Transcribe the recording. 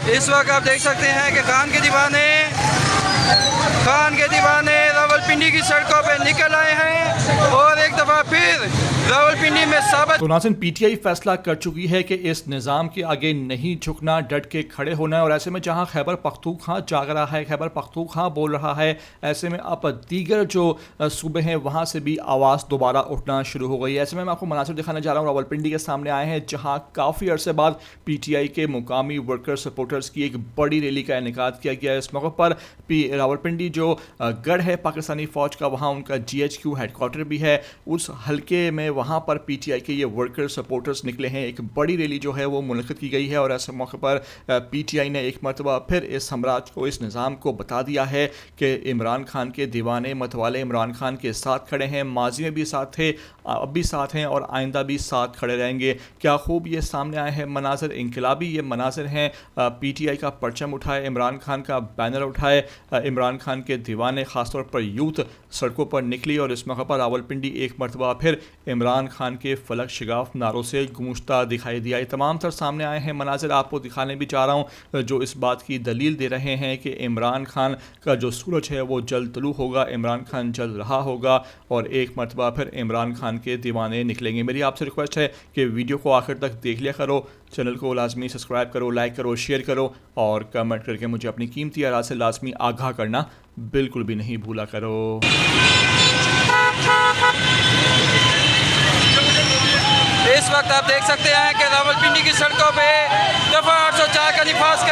इस वक्त आप देख सकते हैं कि खान के दीवाने रावलपिंडी की सड़कों पे निकल आए हैं और एक दफ़ा फिर रावलपिंडी में साबित। तो नाज़रीन, पीटीआई फैसला कर चुकी है कि इस निज़ाम के आगे नहीं झुकना, डट के खड़े होना है। और ऐसे में जहां खैबर पख्तूनख्वा जाग रहा है, खैबर पख्तूनख्वा बोल रहा है, ऐसे में अब दीगर जो सूबे हैं वहां से भी आवाज़ दोबारा उठना शुरू हो गई है। ऐसे में मैं आपको मनासिर दिखाने जा रहा हूँ। रावलपिंडी के सामने आए हैं जहाँ काफ़ी अरसे बाद पीटीआई के मुकामी वर्कर सपोर्टर्स की एक बड़ी रैली का इनेकाद किया गया है। इस मौके पर रावलपिंडी जो गढ़ है पाकिस्तानी फ़ौज का, वहाँ उनका GHQ हेडक्वार्टर भी है। उस हल्के में वहाँ पर पीटीआई के ये वर्कर सपोर्टर्स निकले हैं। एक बड़ी रैली जो है वो मुनक़िद की गई है और ऐसे मौके पर पीटीआई ने एक मरतबा फिर इस साम्राज्य को, इस निज़ाम को बता दिया है कि इमरान खान के दीवाने मतवाले इमरान खान के साथ खड़े हैं। माजी में भी साथ थे, अब भी साथ हैं और आइंदा भी साथ खड़े रहेंगे। क्या खूब ये सामने आए हैं मनाज़र, इनकलाबी ये मनाज़र हैं। पीटीआई का परचम उठाए, इमरान खान का बैनर उठाए, इमरान खान के दीवाने ख़ासतौर पर यूथ सड़कों पर निकली और इस मौके पर रावलपिंडी एक मरतबा फिर इमरान खान के फलक शिगाफ नारों से गूंजता दिखाई दिया। ये तमाम तर सामने आए हैं मनाज़र, आपको दिखाने भी चाह रहा हूँ, जो इस बात की दलील दे रहे हैं कि इमरान खान का जो सूरज है वो जल्द तलू होगा, इमरान खान जल्द रहा होगा और एक मरतबा फिर इमरान खान के दीवाने निकलेंगे। मेरी आपसे रिक्वेस्ट है कि वीडियो को आखिर तक देख लिया करो, चैनल को लाजमी सब्सक्राइब करो, लाइक करो, शेयर करो और कमेंट करके मुझे अपनी कीमती आराय से लाजमी आगाह करना बिल्कुल भी नहीं भूला करो। इस वक्त आप देख सकते हैं कि रावलपिंडी की सड़कों पे दफ़ा 804 का निफाज